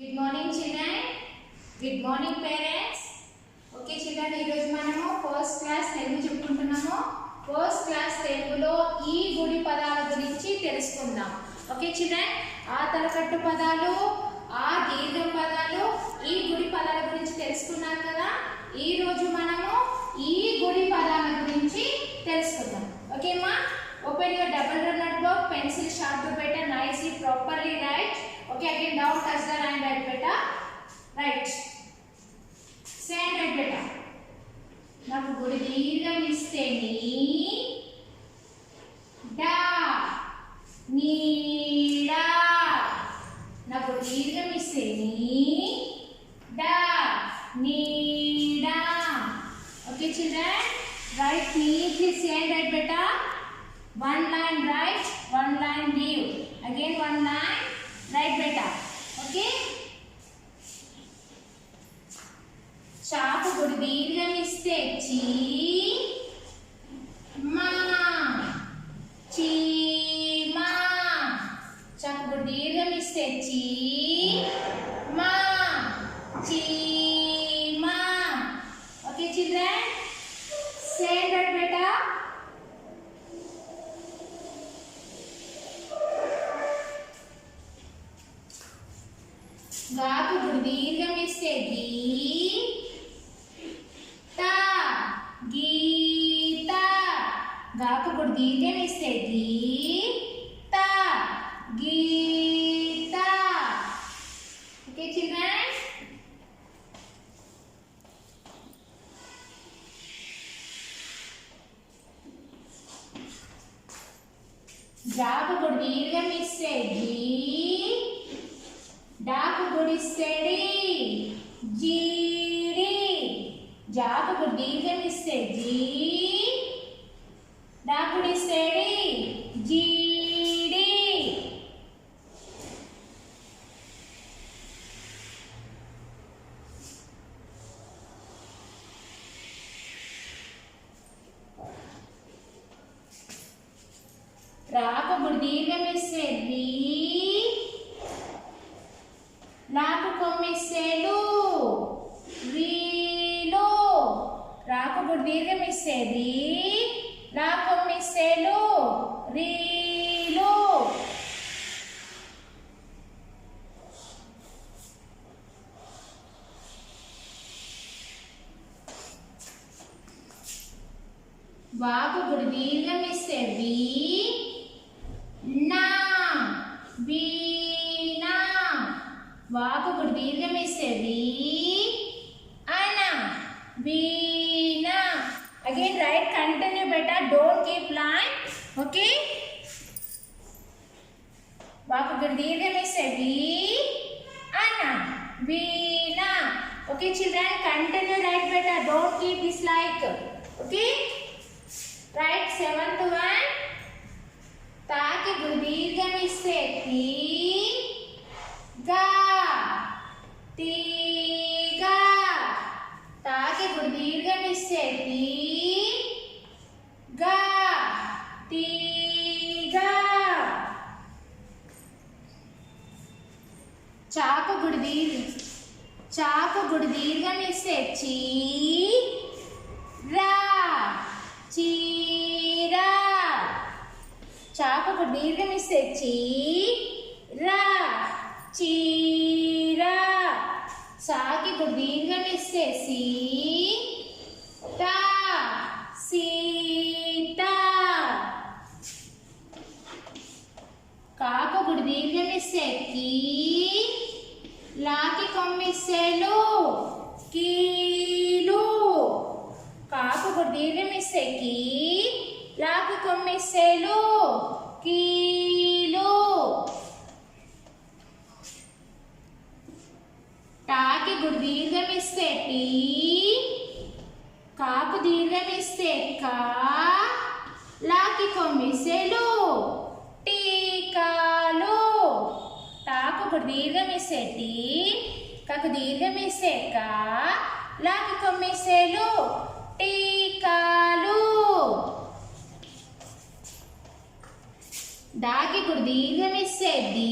Good morning children. Good morning parents. Okay children, ఈ రోజు మనము ఫస్ట్ క్లాస్ తెలుగు చెప్పుకుంటున్నాము. ఫస్ట్ క్లాస్ తెలుగులో ఈ గుడి పదాల గురించి తెలుసుకుందాం. ఓకే children, ఆ తలకట్టు పదాలు, ఆ దీర్ఘ పదాలు, ఈ గుడి పదాల గురించి తెలుసుకున్నారు కదా. ఈ రోజు మనము ఈ గుడి పదాల గురించి తెలుసుకుందాం. ఓకే మా, open your double run notebook, pencil sharp to beta, nicely properly write. Okay, again down touch the line, right beta, right, say and write beta. నాకు గుడి దీర్ఘం ఇస్తే నీ డా నీడా, నాకు దీర్ఘం ఇస్తే నీ డా నీడా. Okay children, write neatly, say and write beta. One line write, one line leave, again one line write beta. Okay, చాపు గుడి దీర్ఘం ఇస్తే చీ మా చీమా, చాపు గుడి దీర్ఘం ఇస్తే చీ మా చీమా. Okay children, say and write బేటా. గాకు గుడి దీర్ఘం ఇస్తే గీ తా గీత, గాకు గుడి దీర్ఘం ఇస్తే గీ తా గీత. ఓకే చిల్డ్రన్, జాకు గుడి దీర్ఘం ఇస్తే గీ, డాకు గుడిస్తే జీడి, జాకు గుడి దీర్ఘం ఇస్తే జీ, డాకు గుడిస్తే జీడి. రాకు గుడి దీర్ఘం ఇస్తే రీ, నాకు కొమ్మిస్తేలు రీలు, రాకు గుడి దీర్ఘం ఇస్తేది, నా కొమ్మిస్తేలు రీలు. వాకు గుడి దీర్ఘం ఇస్తే వి, నా వీనా, వాకు గుడి దీర్ఘం ఇస్తే వి అనా vena. Again right, continue beta, don't keep line. Okay, వాకు గుడి దీర్ఘం ఇస్తే వి అనా vena. Okay children, continue right beta, don't keep this like. Okay, right. Seventh one, తాకి గుడి దీర్ఘం ఇస్తే తీ గా తీగా, తాకి గుడి దీర్ఘం ఇస్తే తీ గా తీగా. చాకు గుడి దీర్ఘం ఇస్తే చీ రా చీరా, చాకు గుడి దీర్ఘం ఇస్తే చీ రా చీరా. సాకి గుడి దీర్ఘం ఇస్తే సీ తా సీత, కాకు గుడి దీర్ఘం ఇస్తే కీ, లాకి కొమ్మిస్తే లు కీలు, కాకు గుడి దీర్ఘం ఇస్తే కీ, లాకి కొమ్మిస్తే లు కీలు. టాకి గుడి దీర్ఘం ఇస్తే టీ, కాకు దీర్ఘం ఇస్తే కా, లాకి కొమ్మిస్తే లు టీకాలు, టాకు గుడి దీర్ఘం ఇస్తే టీ, కాకు దీర్ఘం ఇస్తే కా, లాకి కొమ్మిస్తే లు టీకాలు. దాకి గుడి దీర్ఘం ఇస్తే దీ,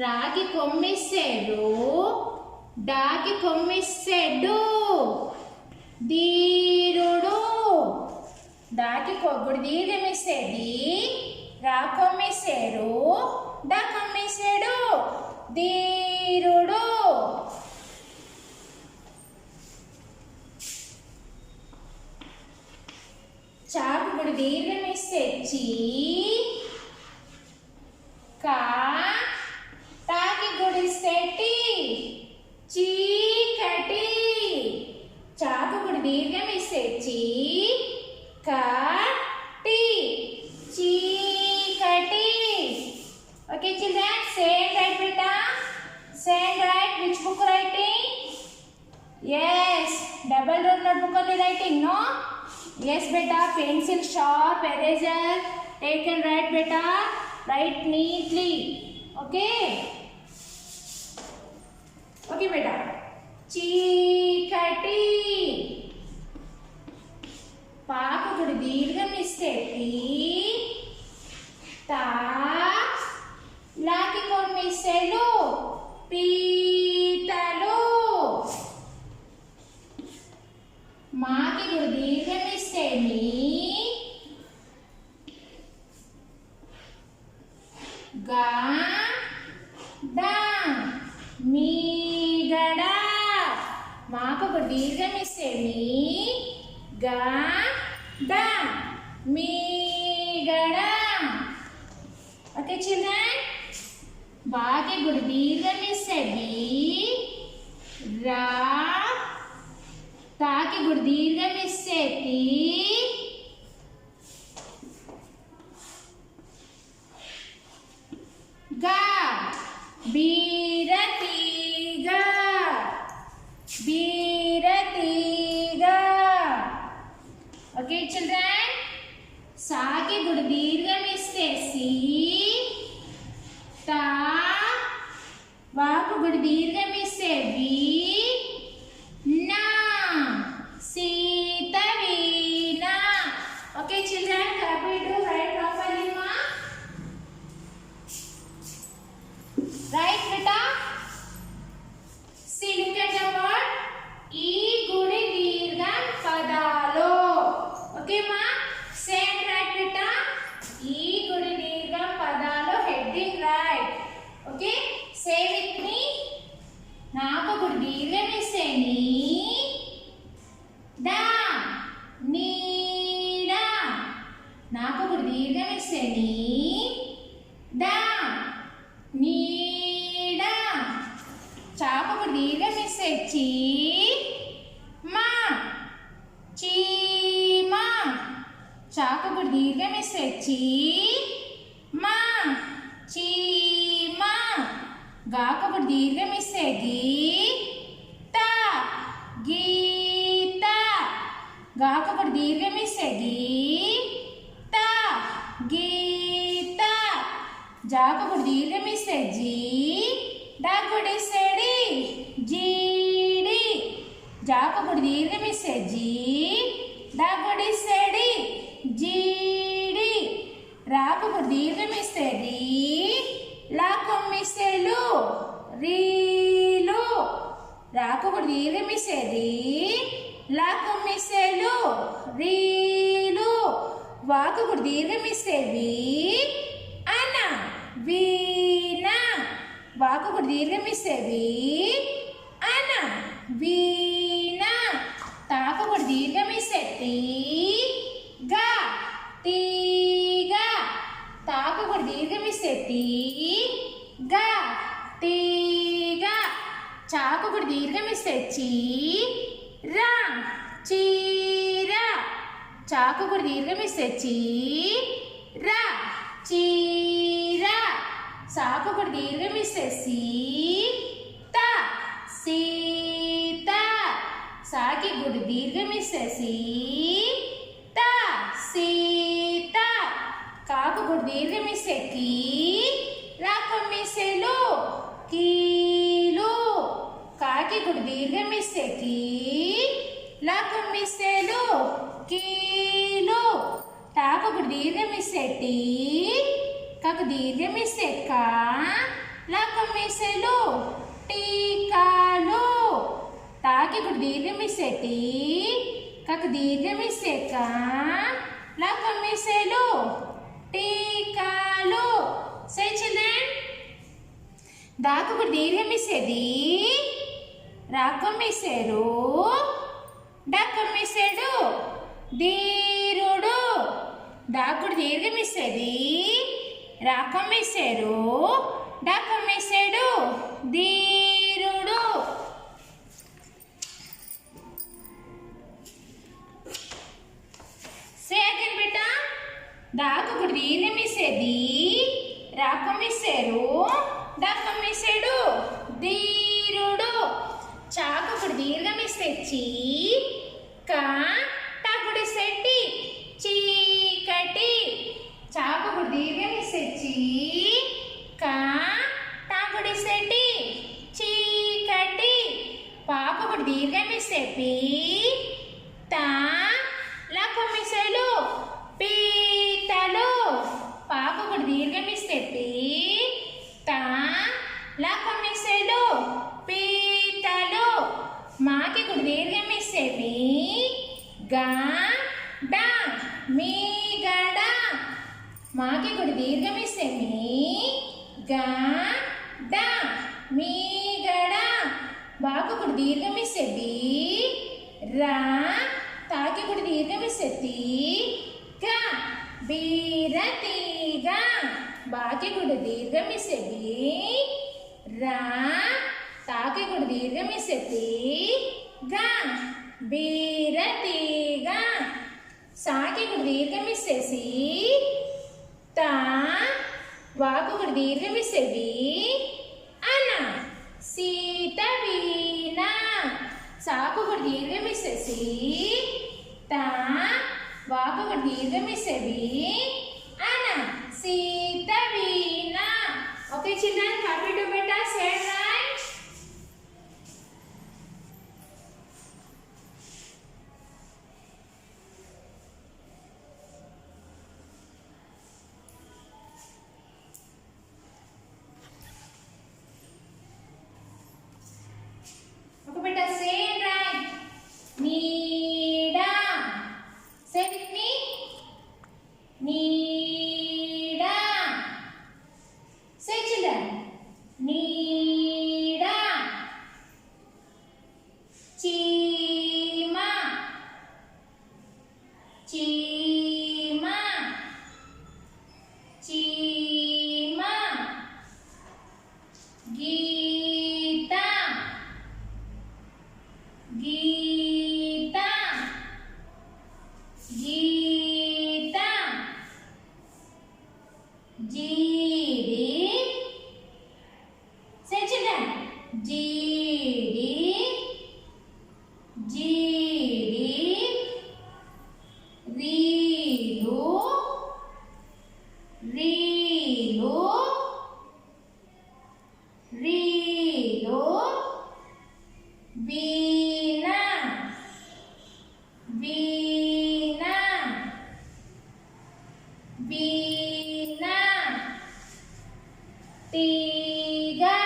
రాకి కొమ్మిస్తే రు, డాకి కొమ్మిస్తే డు, ధీరుడు. డాకి గుడి దీర్ఘమిస్తే ది, రా కొమ్మిస్తే రు, డా కొమ్మిస్తే డు, ధీరుడు. చాకు గుడి దీర్ఘమిస్తే చి, కా, టాకి గుడిస్తే టి, చీకటి. చాకు గుడి దీర్ఘమిస్తే చి, కా, టి, చీకటి. Okay children, say and write beta. Say and write. Which book writing? Yes, double roll notebook only writing, no? Yes beta, pencil sharp, eraser, take and write beta. Write neatly. Okay? Okay beta. చీకటి. పాకు గుడి దీర్ఘమిస్తే T, తా, లాకి కొమ్మిస్తే లు, పీతలు. మాకి గుడి దీర్ఘమిస్తే మీ, గా, డా, మీగడ. మాకు గుడి దీర్ఘమిస్తే మీ, గా, డా, మీగడ. Okay children, బాకి గుడి దీర్ఘమిస్తే బి, రా, తాకి గుడి దీర్ఘమిస్తే తి, గా, బీరతిగా, బీరతిగా. Okay children, సాకి గుడి దీర్ఘమిస్తే సి, తా, వాకు గుడి దీర్ఘమిస్తే వి, నా, సీత వీణ. Okay children, copy to write properly ma. Right beta. See, look at the word. ఈ గుడి దీర్ఘం పదాలు. Okay ma. Say and write beta. ఈ గుడి దీర్ఘం పదాలు heading right. Okay. Say with me. నాకు గుడి దీర్ఘమిస్తే నీ, డా, నీడ. నాకు గుడి దీర్ఘమిస్తే నీ, డా, నీడ. చాకు గుడి దీర్ఘమిస్తే చీ, మా, చీమా. చాకు గుడి దీర్ఘమిస్తే చీ, మా, చీమా. గాకు గుడి దీర్ఘమిస్తే గీ, తా, గీత. గాకు గుడి దీర్ఘమిస్తే గీ, తా, గీత. జాకు గుడి దీర్ఘమిస్తే జీ, డా గుడిస్తే డి, జీడి. జాకు గుడి దీర్ఘమిస్తే జీ, డా గుడిస్తే డి, జీడి. రాకు గుడి దీర్ఘమిస్తే రీ, లా కొమ్మిస్తే లు, రీలు. రాకు గుడి దీర్ఘమిస్తే రీ, లా కొమ్మిస్తే లు, రీలు. వాకు గుడి దీర్ఘమిస్తే వి, అన, వీణ. వాకు గుడి దీర్ఘమిస్తే వి, అన, వీణ. తాకు గుడి దీర్ఘమిస్తే టీ, గా, తీగా. తాకు గుడి దీర్ఘమిస్తే టీ, గా, తీగా. చాకు గుడి దీర్ఘమిస్తే చీ, రా, చీర. చాకు గుడి దీర్ఘమిస్తే చీ, రా, చీర. సాకు గుడి దీర్ఘమిస్తే సీ, తా, సీత. సాకి గుడి దీర్ఘమిస్తే సీ, తా, సీత. కాకు గుడి దీర్ఘమిస్తే కీ, రా కొమ్మిస్తే లు, కీలు. కాకి గుడి దీర్ఘమిస్తే కీ, లా కొమ్మిస్తే లు, కీలు. టాకు గుడి దీర్ఘమిస్తే టీ, కాకు దీర్ఘమిస్తే కా, లా లకమిసెలు టీకాలు తాకి గుడి దీర్ఘమిసే టీ కకు దీర్ఘమిసే కా లకమిసెలు టీకాలు. Say children. దాకు గుడి దీర్ఘమిసే ది రాకమిసెరు డకమిసెడు ధీరుడు దాకుడు దీర్ఘమిసేది రాకమిసెరు డకమిసెడు ధీరుడు. Say again beta. దాకుడు దీర్ఘమిసేది రాకమిసెరు డకమిసెడు ధీరుడు. చాకుడు దీర్ఘమిస్తే చీ కా టాకుడి సెట్టి చీకటి చాకుడు దీర్ఘమిస్తే చీ కా టాకుడి సెట్టి చీకటి పాకుడు దీర్ఘమిస్తే పీ తా లకమిసెలు పీతలు పాకుడు దీర్ఘమిస్తే పీ తా లకమిసెలు పీతలు. మాకి గుడి దీర్ఘమిస్తే మీ గా డా మీ గడ మాకి గుడి దీర్ఘమిస్తే మీ గా డా మీ గడ బాకు గుడి దీర్ఘమిస్తే బి రా తాకి గుడి దీర్ఘమిస్తే తి గా బీరతిగా బాకి గుడి దీర్ఘమిస్తే బి రా తాకి గుడి దీర్ఘమిస్తే తి గా బీరతిగా సాకి గుడి దీర్ఘమిస్తే సి తా వాకు గుడి దీర్ఘమిస్తే వి అన సీత వీణ సాకు గుడి దీర్ఘమిస్తే సి తా వాకు గుడి దీర్ఘమిస్తే వి అన సీత వీణ. Okay children, happy to beta say right. Okay beta say right. Needa. Say with me. Needa. Say children. Needa. Chima. Chima. Chima. Geeta. Geeta. Geeta. Jeedi. Say children. Jeedi. Jeedi. Reelu. Reelu. Reelu. Veena. Veena. Veena. Tiga.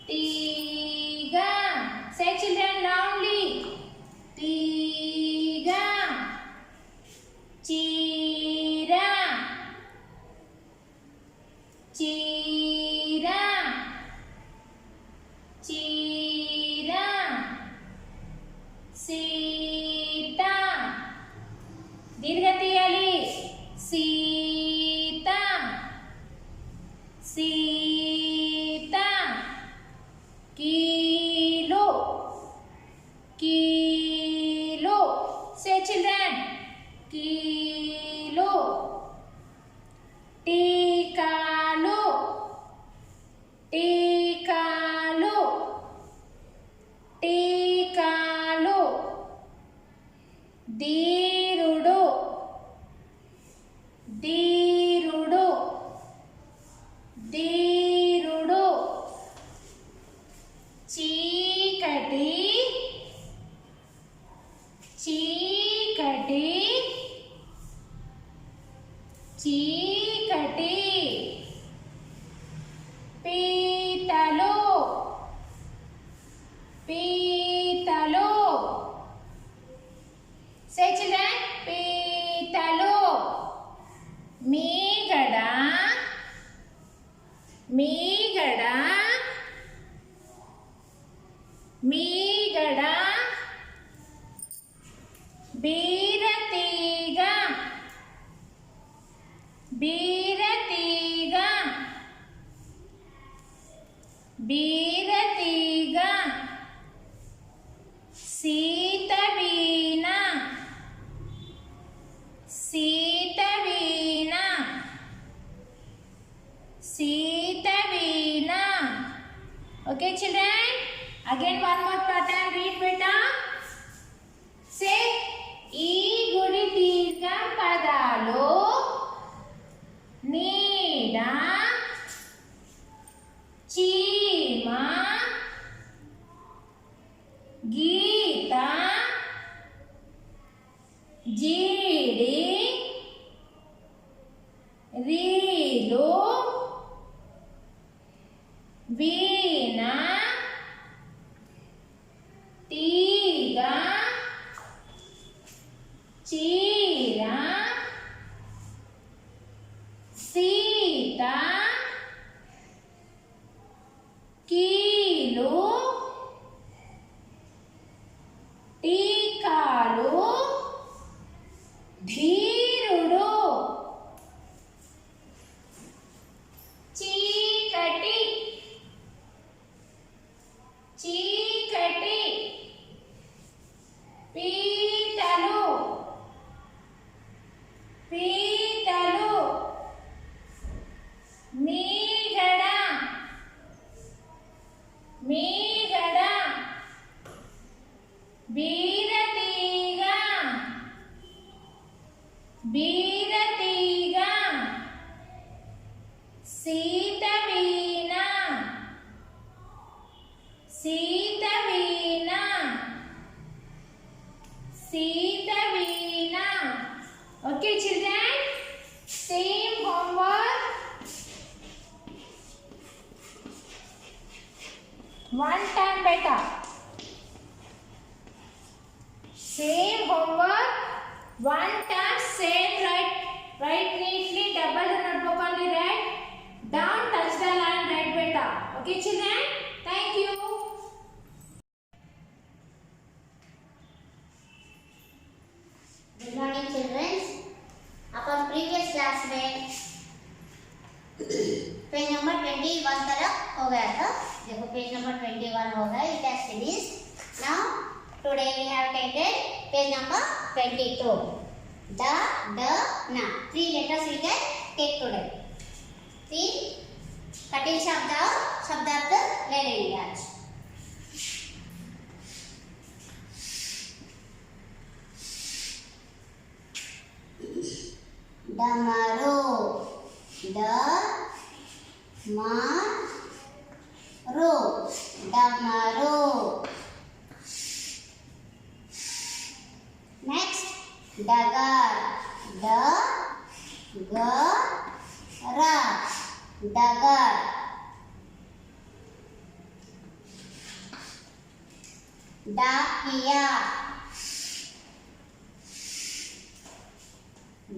Tiga. Say children loudly. Tiga. Chira. Chira. Chira. Sita. దీర్ఘ తీయాలి. సీత. సీత. కీలు. కీలు. Say children. కీలు. టీకాలు. మీగడ మీగడ బీరతీగ బీరతీగ బీరతీగ సీతవీణ సీతవీణ సీతవీణ. Okay children, again one more pattern. Read beta. Say ఈ గుడి దీర్ఘం పదాలు నీడ చీమ గీత జీడి రీలు వీణ తీగ చీర సీత కీలు టీకాలు ధీరుడు చీకటి చీకటి పీతలు పీతలు మీగడ మీగడ బీరతీగ బీరతీగ సీతవీణ సీతవీణ సీతవీణ. Okay children, same homework. One time better. Same homework. One time same write neatly. Double the notebook only write. Down touch the line write better. Okay children. Thank you. Good morning children. Upon previous class में page number 21 तरफ हो गया था. देखो page number 21 हो गया. It has finished. Now today we have taken page number 22. The, na. 3 letters we can take today. 3 कठिन शब्दार्थ ले लेंगे आज. डमरू डमरू डमरू. नेक्स्ट डगर डगर. डाकिया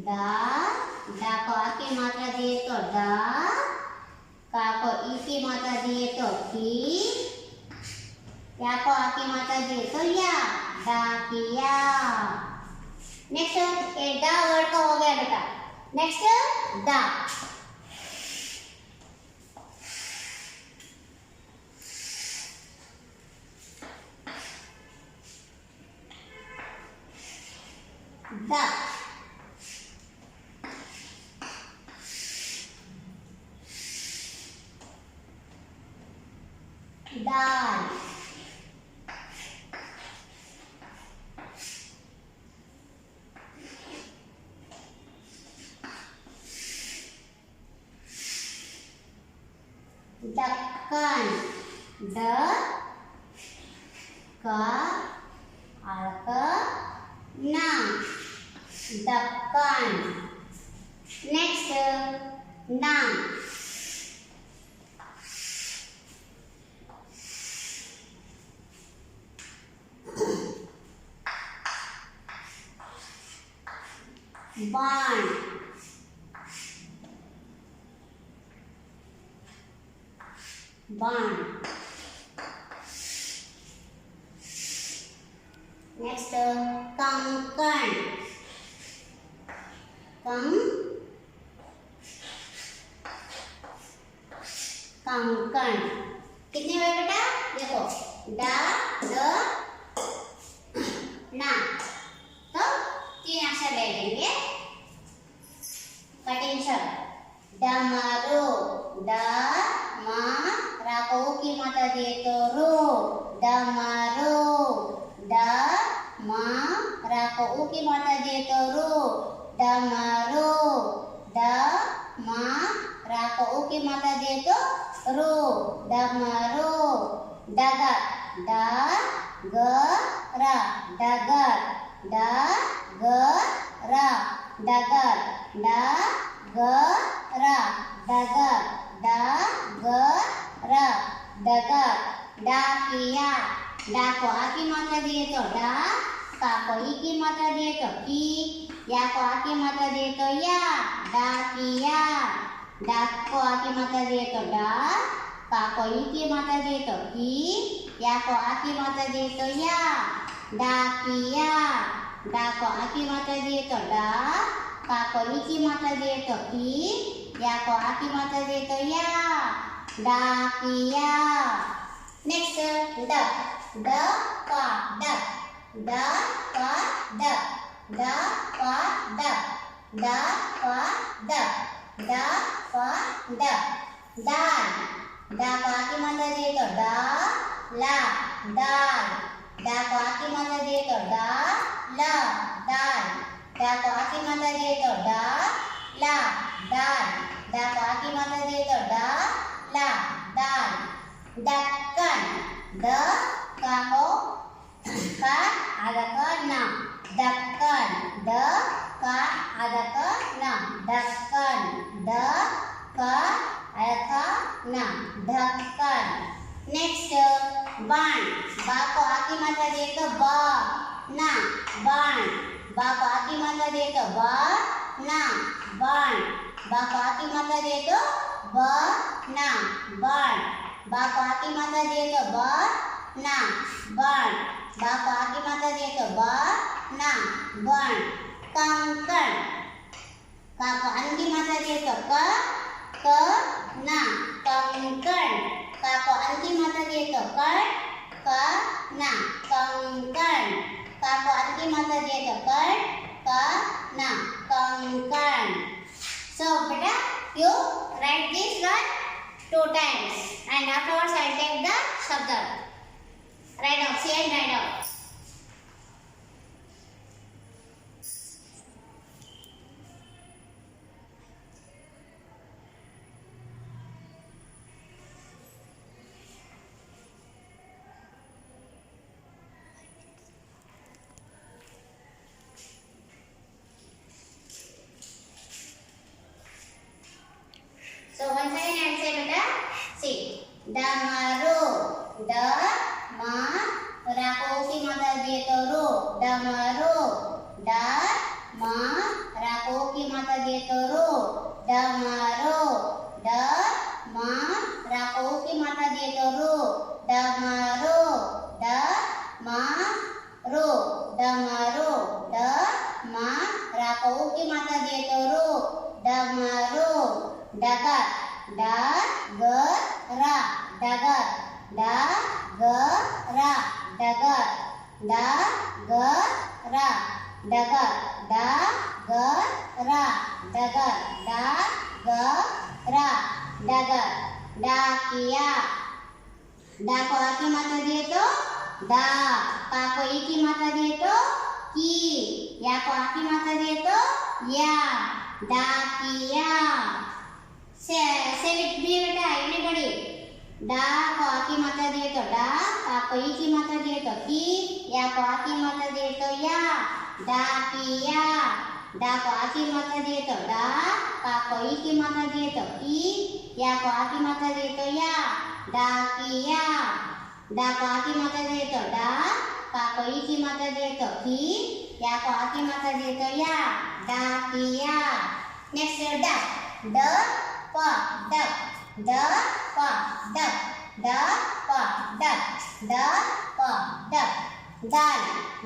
डा को आ की मात्रा दिए तो डा, का को ई की मात्रा दिए तो की, या को आ की मात्रा दिए तो या. डाकिया. नेक्स्ट ये डा वर्ड का हो गया बेटा. नेक्स्ट दा. दा. दाल. दक्कन द का आक ना दक्कन. नेक्स्ट ना. बाण बाण. Next, कंकण. कंकण. कितने हुए बेटा? देखो, डा, ड, ना. तो 3 अक्षर ले लेंगे. कठिन शब्द. डमरू. ड, म, रा को उ की मात्रा दिए तो रू. डमरू. ड, म, रा को उ की मात्रा दिए तो रू. डमरू. ड, म, रा को उ की मात्रा दिए तो रू. डमरू. डगर. ड, ग, र. डगर. ड, ग, र. डगर. ड, ग, र. डगर. ड, ग, र. डगर. डाकिया. डा को आ की मात्रा दिए तो डा. का को ई की मात्रा दिए तो की. या को आ की मात्रा दिए तो या. डाकिया. डा को आ की मात्रा दिए तो डा. का को ई की मात्रा दिए तो की. या को आ की मात्रा दिए तो या. डाकिया. डा को आ की मात्रा दिए तो डा. का को ई की मात्रा दिए तो की. या को आ की मात्रा दिए तो या. डाकिया. Next, duck. ड, क, डक. ड, क, डक. ड, क, डक. ड, क, डक. ड, क, डक. दाल. डा को आ की मात्रा दिए तो डा. ला. दाल. डा को आ की मात्रा दिए तो डा. ला. दाल. डा को आ की मात्रा दिए तो डा. ला. दाल. डा को आ की मात्रा दिए तो डा. ला. दाल. दक्कन. द, का को का आधा का ना. दक्कन. द, का आधा का ना. दक्कन. द, का आधा का ना. ढक्कन. नेक्स्ट, बाण. बा को आ की मात्रा दिए तो बा. ना. बाण. बा को आ की मात्रा दिए तो बा. ना. बाण. बा को आ की मात्रा दिए तो बा. ना. बाण. बा को आ की मात्रा दिए तो बा. ना. बाण. बा को आ की मात्रा दिए तो बा. ना. बाण. कंकण. का को अन की मात्रा दिए तो क. क, ना. कंकण. का को अन की मात्रा दिए तो कर. क, ना. कंकण. का को अन की मात्रा दिए तो कर. क, ना. कंकण. So, beta, you write this one 2 times and afterwards I will take the shabda. Write out, see and write out. So once again I will say beta, see. डमरू. ड, म, रा को उ की मात्रा दिए तो रू. डमरू. ड, म, रा को उ की मात्रा दिए तो रू. डमरू. ड, म, रा को उ की मात्रा दिए तो रू. डमरू. ड, म, रू. डमरू. ड, म, रा को उ की मात्रा दिए तो रू. डमरू. डगर. ड, ग, र. डगर. ड, ग, र. डगर. ड, ग, र. डगर. ड, ग, र. डगर. ड, ग, र. डगर. डाकिया. डा को आ की मात्रा दिए तो डा. का को ई की मात्रा दिए तो की. या को आ की मात्रा दिए तो या. डाकिया. Say with me बेटा, everybody. डा को आ की मात्रा दिए तो डा. का को ई की मात्रा दिए तो की. या को आ की मात्रा दिए तो या. डाकिया. डा को आ की मात्रा दिए तो डा. का को ई की मात्रा दिए तो की. या को आ की मात्रा दिए तो या. डाकिया. डा को आ की मात्रा दिए तो डा. का को ई की मात्रा दिए तो की. या को आ की मात्रा दिए तो या. डाकिया. Next, duck. ड, प, डक. ड, प, डक. ड प डक ड प डक दाल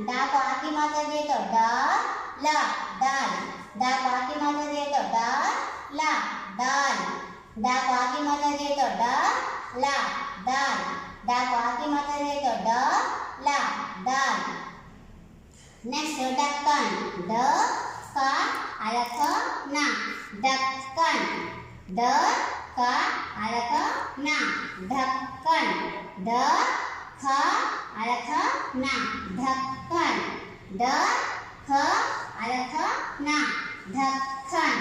दा को आखी मात्रा दिए तो ड ला दाल दा को आखी मात्रा दिए तो ड ला दाल दा को आखी मात्रा दिए तो ड ला दाल दा को आखी मात्रा दिए तो ड ला दाल नेक्स्ट ढक्कन ड का अलग ना ढक्कन ड का अलग ना ढक्कन ड का अलग ना ढक्कन ड का अलग ना ढक्कन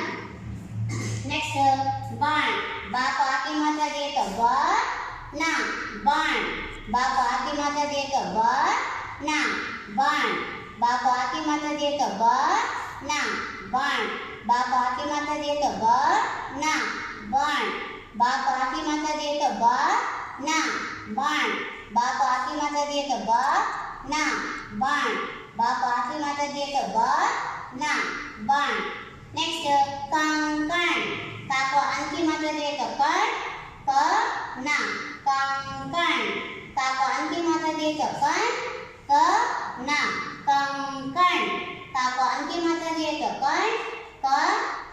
नेक्स्ट बाण बा को आखी मात्रा दिए तो ब ना बाण बा को आखी मात्रा दिए तो ब ना बाण बा को आखी मात्रा दिए तो ब ना बाण बा को आखी मात्रा दिए तो ब ना बाण बा को आखी मात्रा दिए तो ब ना बाण बा को आखी मात्रा दिए तो ब ना बाण बा को आखी मात्रा दिए तो ब ना बाण नेक्स्ट कंकण का को अंकी मात्रा दिए तो कण क ना कंकण का को अंकी मात्रा दिए तो कण क ना कंकण का को अंकी मात्रा दिए तो कण क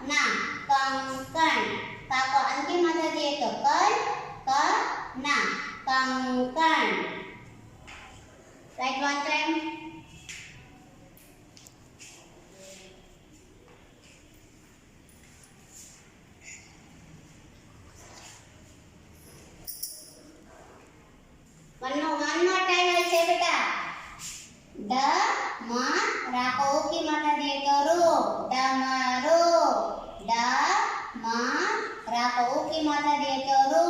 ना कंकण का को अंकी मात्रा दिए तो कण क ना कंकण write one time one more time I say बेटा ड म रा को की मात्रा दिए तो रो डमरू ड म रा को की मात्रा दिए तो रो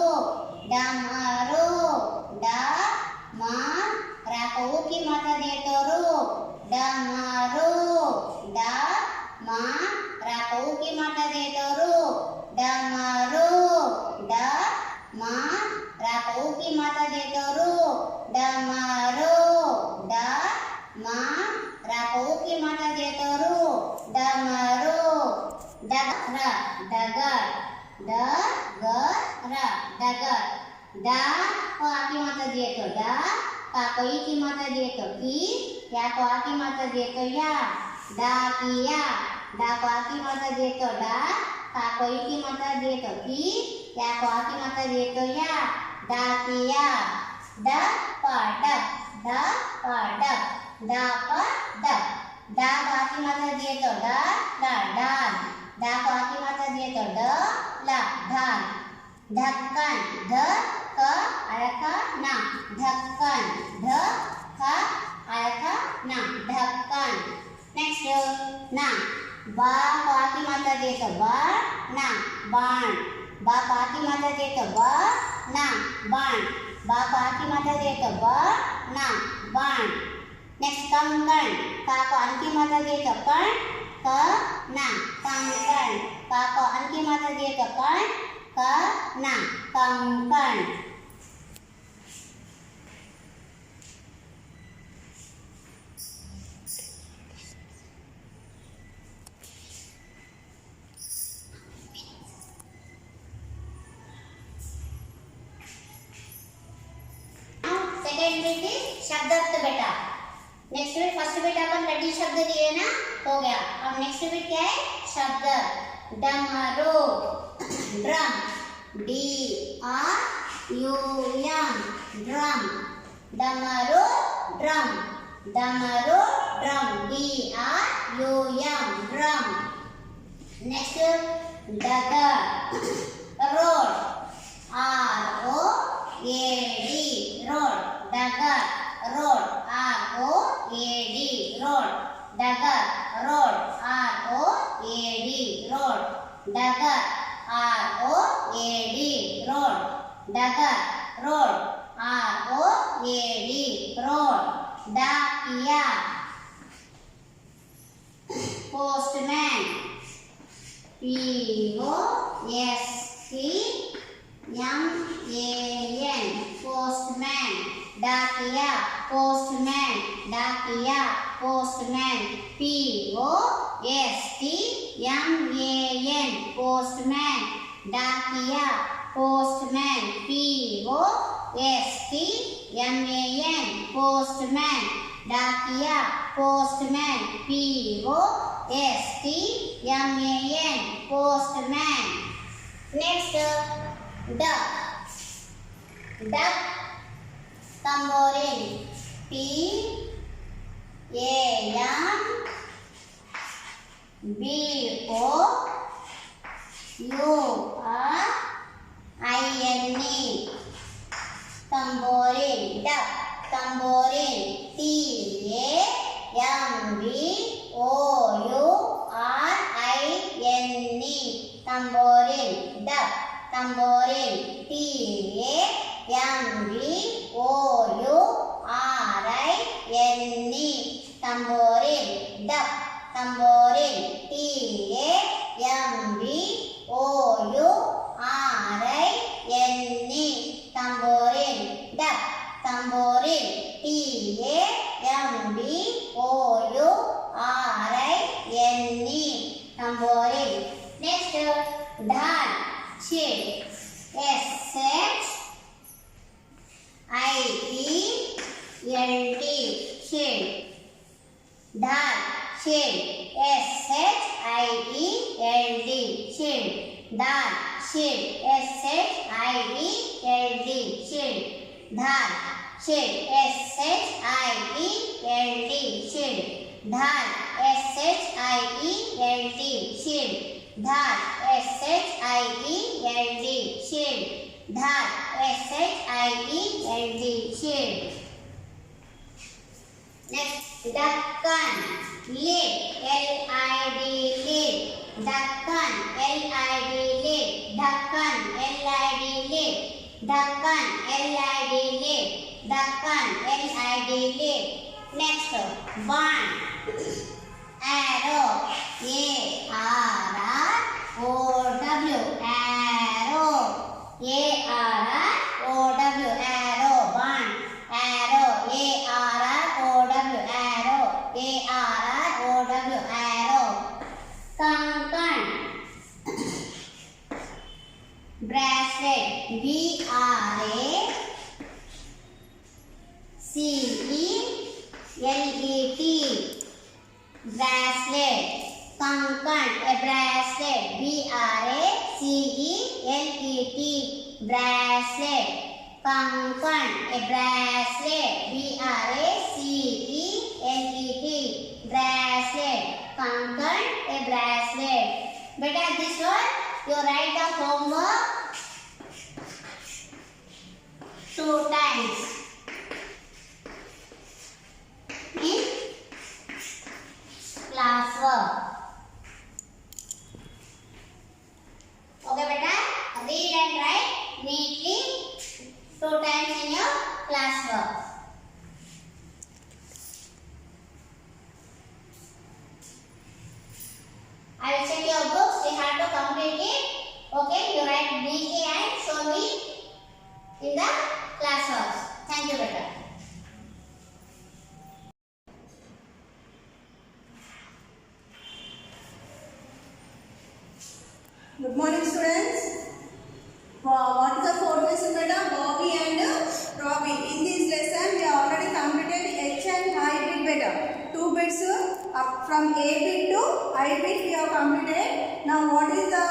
डमरू ड म रा को की मात्रा दिए तो रो डमरू ड म रा को की मात्रा दिए तो रो डमरू ड म रा को की मात्रा दिए तो रो डमरू ड म रा को की मात्रा दिए तो रो डमरू डगर डगर डगर डगर ड को आखी मात्रा दिए तो ड का को ई की मात्रा दिए तो की या को आखी मात्रा दिए तो या डा किया डा को आखी मात्रा दिए तो डा का को ई की मात्रा दिए तो की या को आखी मात्रा दिए तो या डा किया ड प डक ड प डक ड प डक डा को आखी मात्रा दिए तो ड ला डाल डा को आखी मात्रा दिए तो ड ला ढाल ढक्कन ढ क अलग ना ढक्कन ढ क अलग ना ढक्कन नेक्स्ट ना बा को आखी मात्रा दिए तो ब ना बाण बा को आखी मात्रा दिए तो ब ना बाण बा को आखी मात्रा दिए तो ब ना बाण नेक्स्ट कंकण का को अंकी मात्रा दिए तो कण क ना कंकण का को अंकी मात्रा दिए तो कण क ना कंकण सेकंड बिट इज शब्दार्थ बेटा नेक्स्ट बिट फर्स्ट बिट अपन लड़ी शब्द दिए ना हो गया अब नेक्स्ट बिट क्या है शब्द डमरू drum D R U M drum डमरू ड्रम डमरू drum D R U M drum next डगर road R O A D road डगर road R O A D road डगर road R O A D road डगर R O A D road डगर road R O A D road डाकिया postman P O S T M A N postman डाकिया postman डाकिया postman P O S T M A N postman डाकिया postman postman postman डाकिया postman postman postman next duck duck tambourine tambourine tambourine duck tambourine tambourine tambourine duck tambourine tambourine duck tambourine tambourine duck tambourine tambourine next dhal shade shade dhal shade shade dhal shade shade dhal shade shade dhal shade dhal shade dhal shade next dakkan lid lid dakkan lid dakkan lid dakkan lid dakkan lid next one arrow arrow one arrow kankan bracelet bracelet kankan a bracelet bracelet kankan a bracelet bracelet kankan a bracelet beta this one you write the homework 2 times in classwork. Okay beta, read and write neatly 2 times in your classwork. I will check your books, you have to complete it. Okay, you write neatly and show me in the classwork. Thank you beta. Good morning students. What is the fourth lesson beta? Bobby and Robbie. In this lesson we have already completed H and I bit beta. 2 bits up from A bit to I bit we have completed. Now what is the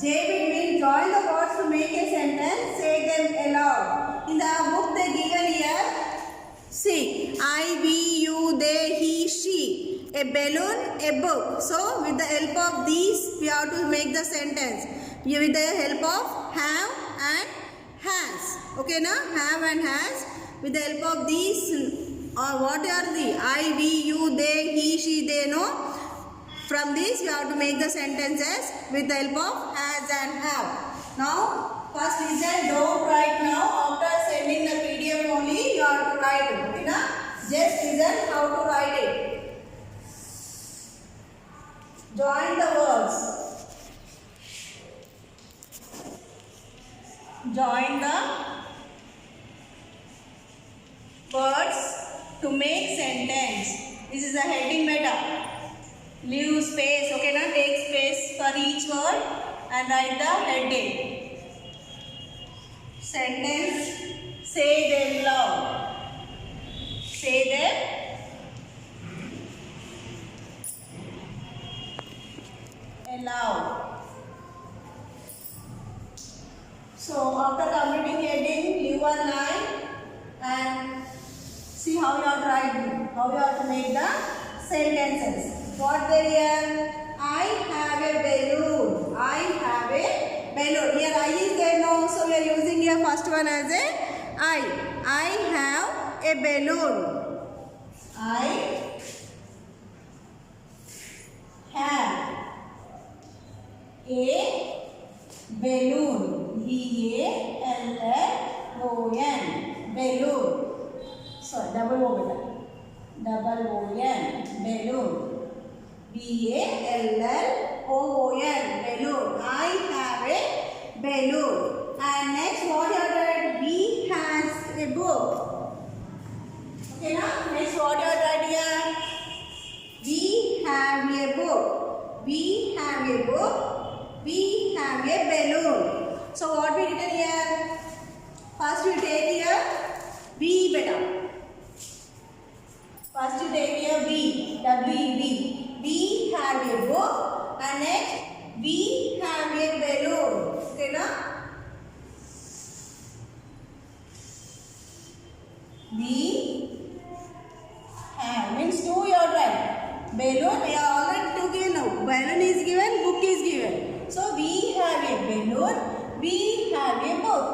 J bit mean? Join the words to make a sentence. Say them aloud. In the book they given here. See, I, we, you, they, he, she. A balloon, a book. So with the help of these we have to make the sentence. With the help of have and has. Okay na? Have and has. With the help of these or what are the I, we, you, they, he, she, they know. From this we have to make the sentences with the help of has and have. Now first listen, don't write now. After sending the PDF only you have to write it. Okay na? Just listen how to write it. Join the words. Join the words to make sentence. This is a heading beta. Leave space, okay na? Take space for each word and write the heading. Sentence, say them loud. Say them aloud. So after completing heading, leave one line and see how you have to write, how you have to make the sentences. What there here? I have a balloon. I have a balloon. Here I is there no, so we are using here first one as a I. I have a balloon. I have a balloon. B-A-L-L-O-N. Balloon. Sorry, double O beta. Double O-N. Balloon. B-A-L-L-O-O-N. Balloon. I have a balloon. And next what you have read? B has a book. Okay now? Next what you have read here? We have a book. We have a book. We have a balloon. So what we written here? First we take here B beta. First you take here B. W-B. We have a book. And next we have a balloon. Okay now? We have means two you are right. Balloon we are already two given now. Balloon is given, book is given. So we have a balloon, we have a book.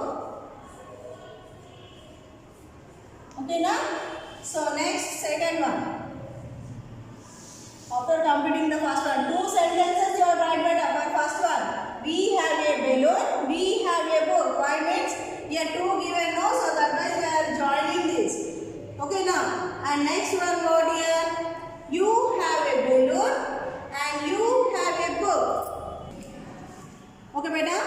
Okay now? So next second one. After completing the first one, two sentences you are right better. For first one, we have a balloon, we have a book. Why means here two given no, so that means we are joining this. Okay now? And next one word here, you have a balloon and you have a book. Okay beta?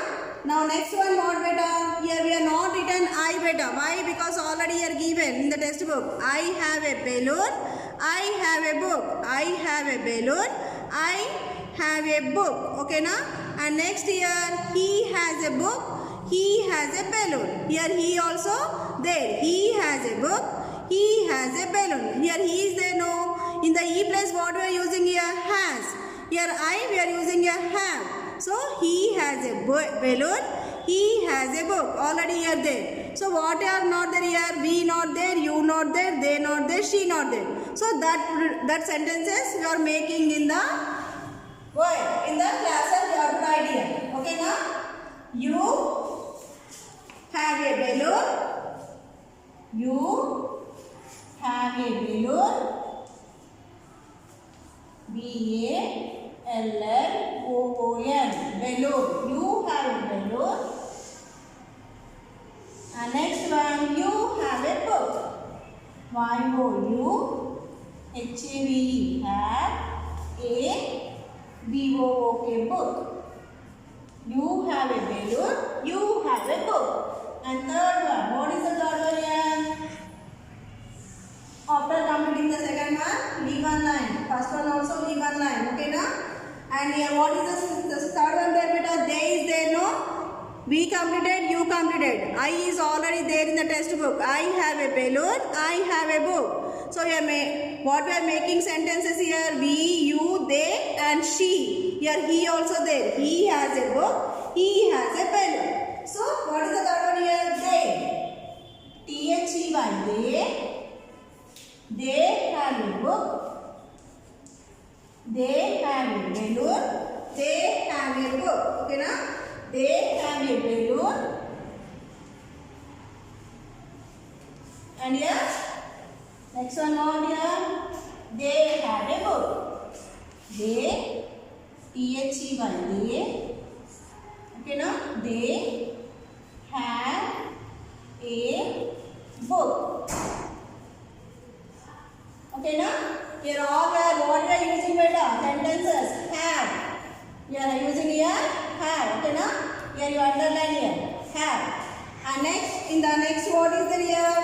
Now next one what beta? Here we are not written I beta. Why? Because already here given in the textbook. I have a balloon, I have a book. I have a balloon, I have a book. Okay now? And next here, he has a book, he has a balloon. Here he also there. He has a book, he has a balloon. Here he is there no. In the E place what we are using here? Has. Here I we are using here have. So he has a balloon, he has a book. Already here there. So what are not there here? We not there, you not there, they not there, she not there. So that sentences you are making in the word. In the classes you have to write here. Okay now? You have a balloon. You have a balloon. B-A-L-L-O-O-N. Balloon. You have a balloon. And next one, you have a book. Y-O-U-H-A-V-E. Have a B-O-O-K book. You have a balloon. You have a book. And third one, what is the third one here? After completing the second one, leave one line. First one also leave one line. Okay now? And here what is the third one there beta? They is there no? We completed, you completed. I is already there in the textbook. I have a balloon, I have a book. So here what we are making sentences here? We, you, they and she. Here he also there. He has a book, he has a balloon. So what is the third one here? They. T-H-E-Y. They have a book. They have a balloon. They have a book. Okay na? They have a balloon. And here, next one on here. They have a book. They, T-H-E-Y. They. Okay na? They have a book. Okay na? Here all where what we are using beta? Sentences. Have. You are using here have. Okay na? Here you underline here. Have. And next, in the next what is there here?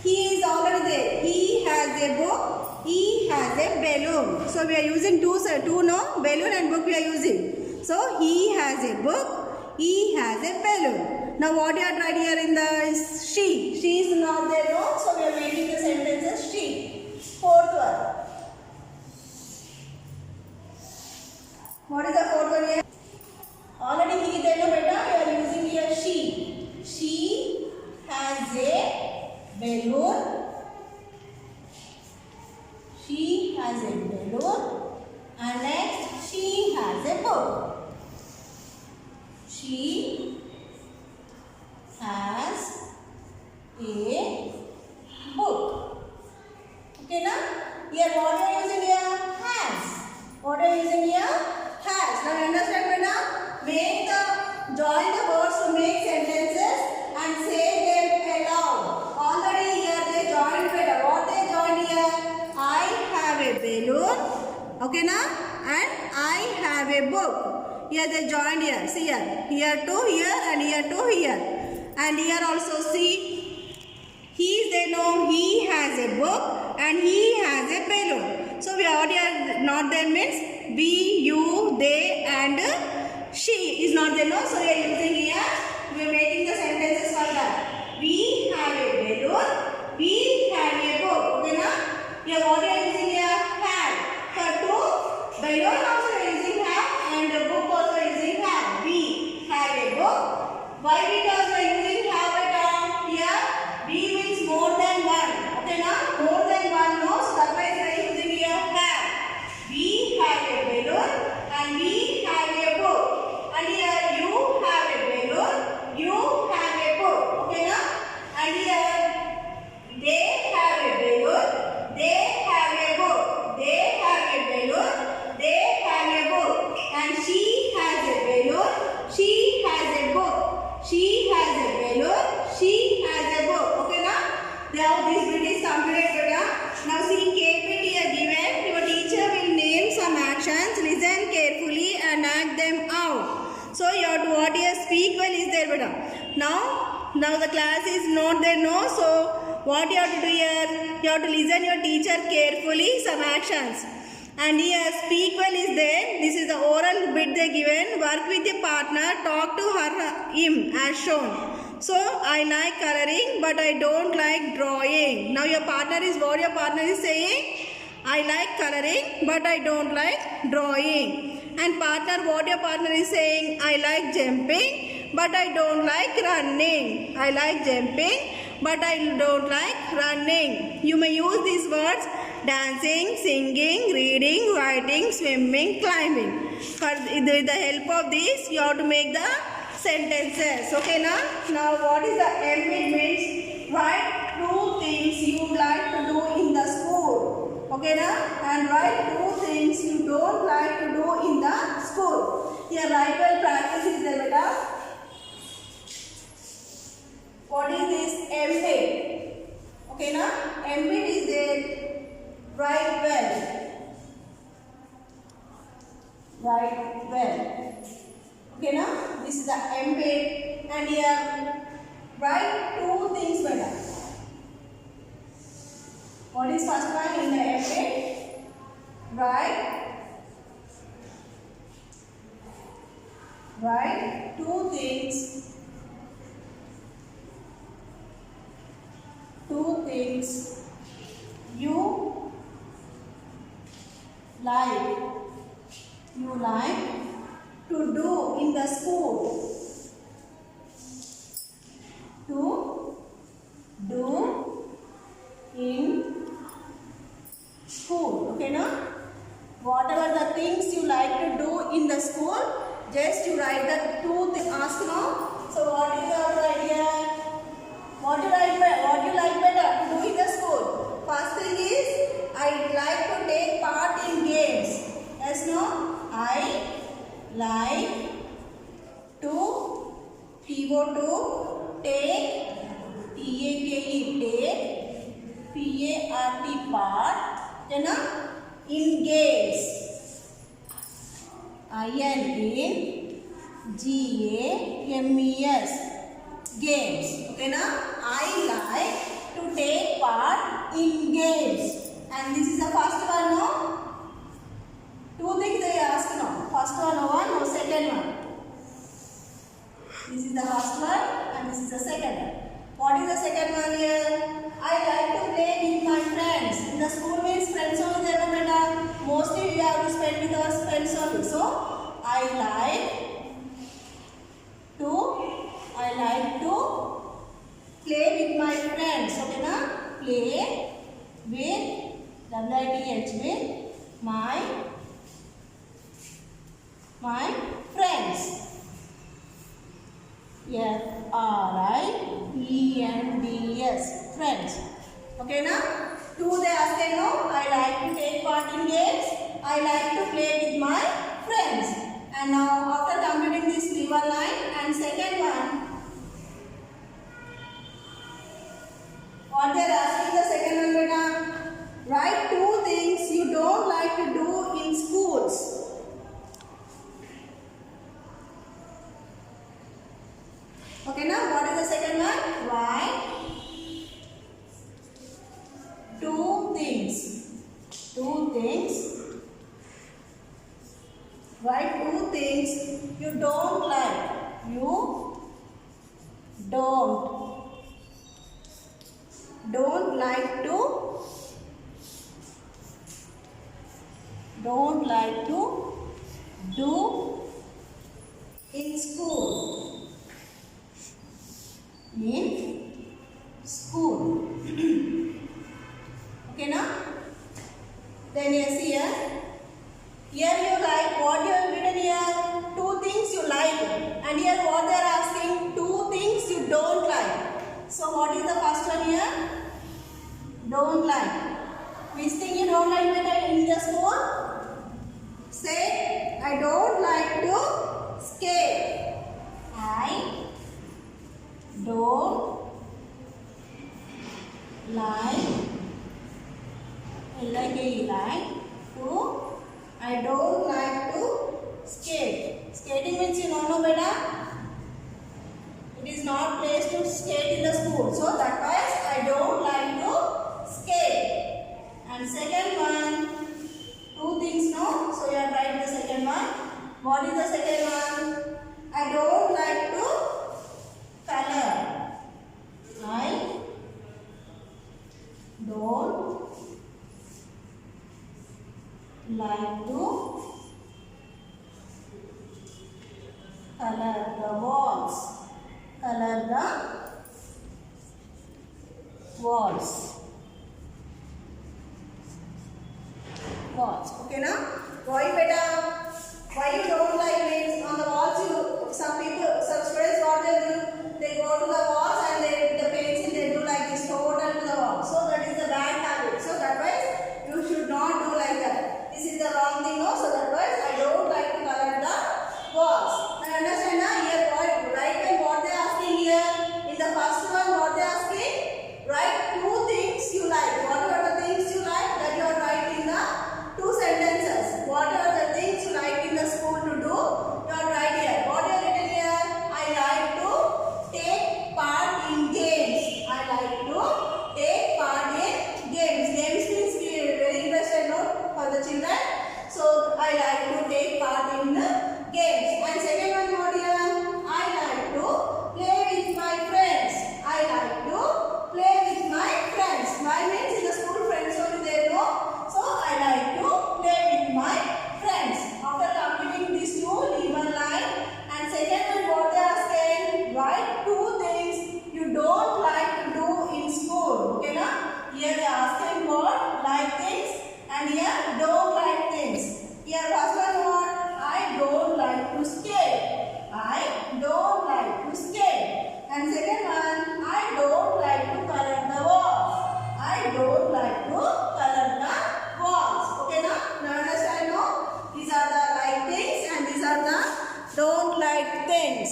He is already there. He has a book. He has a balloon. So we are using two no? Balloon and book we are using. So he has a book. He has a balloon. Now what you are writing here in the she. She is not there, no. So we are making the sentences she. Fourth one. What is the fourth one here? Already he there, no beta. We are using here she. She has a balloon. She has a balloon. And next, she has a book. She has a book. Okay, now here what are you using here? Has. What are you using here? Has. Now understand, beta? Make the join the words to make sentences and say them aloud. Already here they joined, beta. What they joined here? I have a balloon. Okay, now, and I have a book. Here they joined here. See here. Here to here and here to here. And here also see. He they know he has a book and he has a balloon. So we already are not there means we, you, they and she is not there. No. So we are using here. We are making the sentences for that. We have a balloon. We have a book. Okay, now. Here what we are using here? Have. Balloon also using have and the book also using have. We have a book. Why because we are using have a term here? We means more than one. Okay, now more than one. No, so that's why we are using here have. We have a balloon and we have a book. And here you have a balloon. You have a book. Okay, now and here they have a balloon. They have a book. They have a balloon. They have a book and she has a balloon. She has a book. She has a balloon. She has a book. Okay, now? Now this bit is completed, beta. Now see KPT are given. Your teacher will name some actions. Listen carefully and act them out. So you have to what here speak well is there, beta. Now the class is not there, no. So what you have to do here? You have to listen your teacher carefully some actions. And here speak well is there. This is the oral bit they given. Work with your partner. Talk to her, him as shown. So I like coloring but I don't like drawing. Now your partner is what your partner is saying? I like coloring but I don't like drawing. And partner what your partner is saying? I like jumping but I don't like running. I like jumping but I don't like running. You may use these words dancing, singing, reading, writing, swimming, climbing. With the help of this, you have to make the sentences. Okay, now what is the M means? Write 2 things you like to do in the school. Okay, and write 2 things you don't like to do in the school. Here, write well practice is there, beta. What is this? M-Bit. Okay, M-Bit is there. Write well. Write well. Okay, this is the M-Bit and here write 2 things better. What is first one in the M-Bit? Write 2 things. 2 things you like to do in the school. To do in school. Okay, whatever the things you like to do in the school, just you write the 2 things. Ask now. So what is your idea? What you like better to do in the school? First thing is, I like to take part in games. Yes, no? I like to take, T-A-K-E, take, P-A-R-T, part, in games. I-N-G-A-M-E-S, games. Okay, I like to take part in games. And this is the first one, no? 2 things they ask now. First one, no. Second first one and this is the second one. What is the second one here? I like to play with my friends. In the school means friends only there, beta. Mostly we have to spend with our friends only. So I like to play with my friends. Okay na? Play with WITH with my friends. FRIENDS, friends. Okay na? 2 they asked no. I like to take part in games. I like to play with my friends. And now after completing this given line and second one, what they are asking the second one, beta? Write 2 things you don't like to do in schools. Okay, now what is the second one? Write 2 things. 2 things. Write 2 things you don't like. You don't like to do in school. Okay now? Then yes, here you like what you have written here. 2 things you like, and here what they are asking, 2 things you don't like. So what is the first one here? Don't like. Which thing you don't like in the school? Say, I don't like to skate. I don't I don't like to skate. Skating means you know no beta. It is not place to skate in the school. So that was I don't like to skate. And second one, 2 things no. So you have write the second one. What is the second one? I don't like to color. I don't like to color the walls. Okay now? Why beta? Why you don't like means on the walls some students what they do, they go to the walls and the pencil they do like this total to the wall. So that is the bad habit. So that way you should not do like that. This is the wrong thing no. So that way I don't like to color the walls. And understand now here right when what they are asking here in the first one what they are asking, write 2 things you like. What are the things you like that you are writing in the 2 sentences. What are the things you like in the school to do? You are right here. What you are written here? I like to take part in games. I like to take part in games. Games means very interested no for the children. So I like to take part in the games. And second one what here? I like to play with my friends. I like to play with my friends. My means in the school friends only there no. So I like to play with my friends. After completing these 2, leave one line. And second one what they are asking, write 2 things you don't like to do in school. Okay na? Here they are asking what? Like things, and here don't like things. Here first one what? I don't like to skate. I don't like to skate. And second one, I don't like to color the walls. I don't like to color the walls. Okay now? Now understand no? These are the like things and these are the don't like things.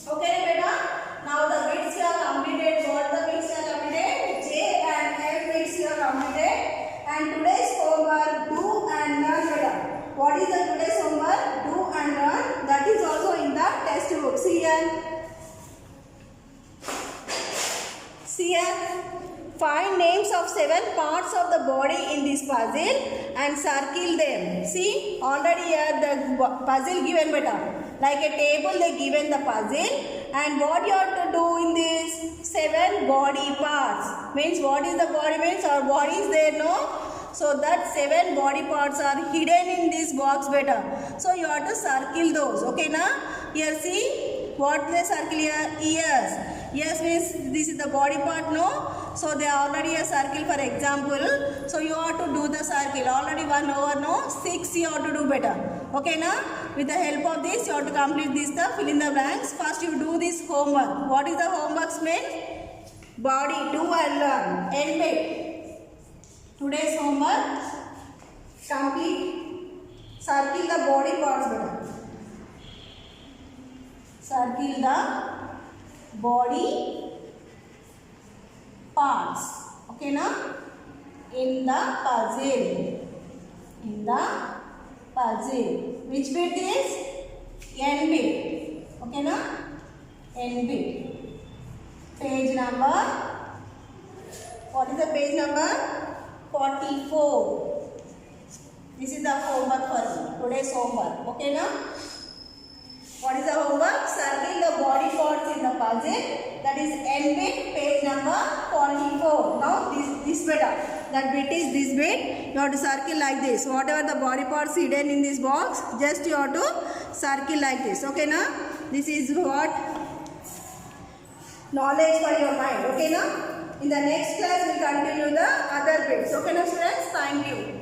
Okay beta? Now the bits you have completed. What the bits you have completed? J and M bits you have completed. And today's homework, do and learn beta. What is the today's homework? Do and learn. That is also in the textbook. See here. Find names of 7 parts of the body in this puzzle and circle them. See, already here the puzzle given beta. Like a table they given the puzzle And what you have to do in this 7 body parts means what is the body means our body is there, no? So that 7 body parts are hidden in this box beta. So you have to circle those. Okay na? Here see what they circle here? Ears. Ears means this is the body part, no? So they are already a circle for example. So you have to do the circle. Already 1 over, no? 6 you have to do better. Okay na? With the help of this you have to complete this, the fill in the blanks. First you do this homework. What is the homework mean? Body, do and learn. End. Today's homework, complete, circle the body parts better. Circle the body parts. Okay na? In the puzzle. In the puzzle. Which bit is? N bit. Okay na? N bit. Page number. What is the page number? 44. This is the homework for you. Today's homework. Okay na? What is the homework? Circle the body parts in the puzzle. That is N bit, page number 44. Now this bit, that bit is this bit. You have to circle like this. Whatever the body parts hidden in this box, just you have to circle like this. Okay na? This is what? Knowledge for your mind. Okay na? In the next class, we will continue the other bits. Okay na students? Thank you.